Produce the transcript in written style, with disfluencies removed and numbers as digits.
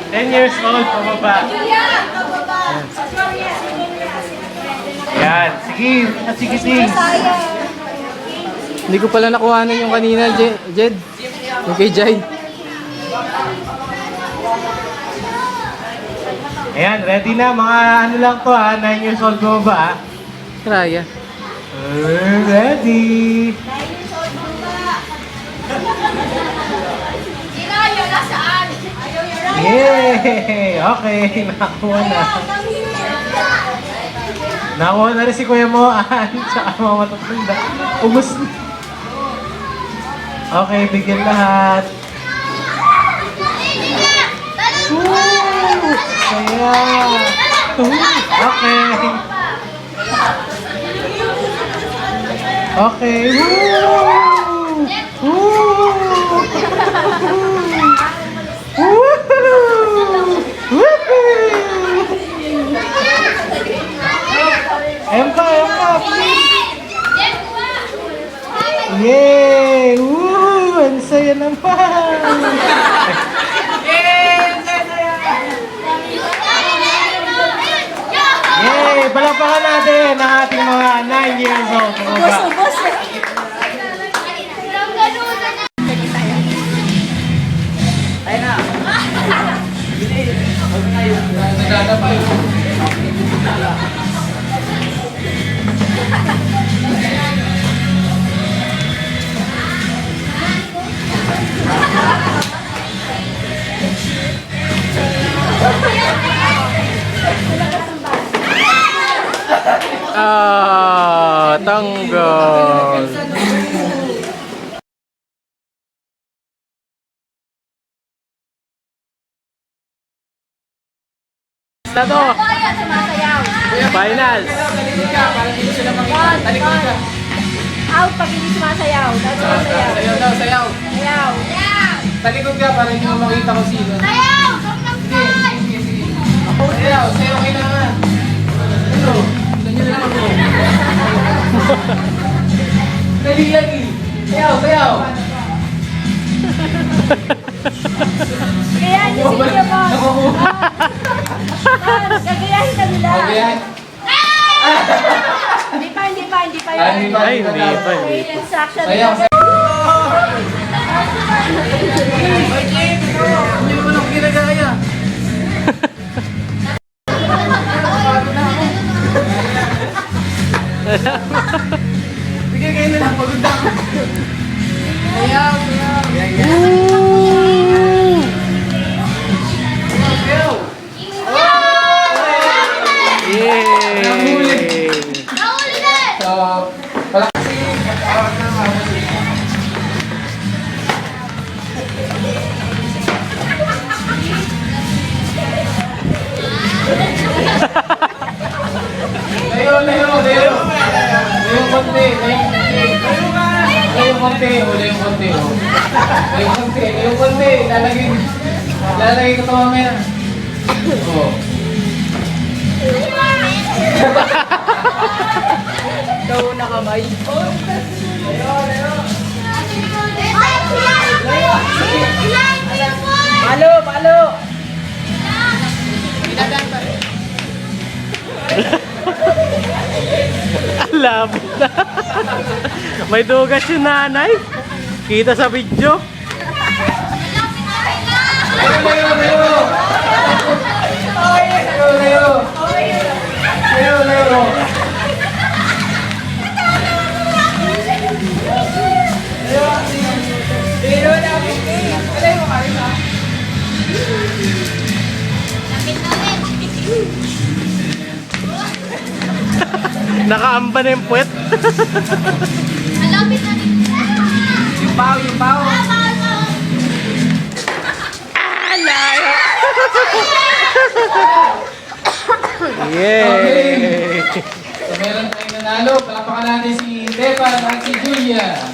10 years old, pababa. Yan. Sige, sige, sige. Hindi ko pala nakuhanan yung kanina, Jed. Yung kay Jai. Ayan, ready na. Mga ano lang to ha, 9 years old pababa ha. Raya. Ready. Yay! Okay, nakakuha na. Nakuha na rin si Kuya Moan, tsaka mga matatanda. Ubus na. Okay, bigyan lahat. Woo! Kaya. Okay. Okay. Woo! Woo! Empa, please! Yay! Woo! Ang saya naman! Yay! Palakpakan natin ang ating mga 9 years old. Ubus. Ayun na. Tanggol. Tato. Finals. Out pag hindi sumasayaw. Dapat sumasayaw. Sayaw daw, sayaw. Sayaw. Talikod ka para hindi mo makita kung sino. Sayaw! Sige. Sayaw, sayaw kailangan. Ano? Ganyan na lang ako. Lagi. Sayaw. Kaya niyo si Kuya mo. Gagayahin ka nila. Okay. Hindi pa Hindi pa. Okay, instruction. Sayaw. Hindi mo lang ginagaya. Sige, kayo na lang. Pagod na ako. Sayaw. Yay! So, pala kasi Layo konti. Lalagay ko ito mamaya. Oo. Ikaw na kamay. Palo. Alam na. May dugas yung nanay. Kita sa video. Layo. Nakaamba na yung puwet. Malapit na rin. Yung pao. Layo. Yay! So, meron tayong nanalo. Palakpakan natin si Depa at si Julia.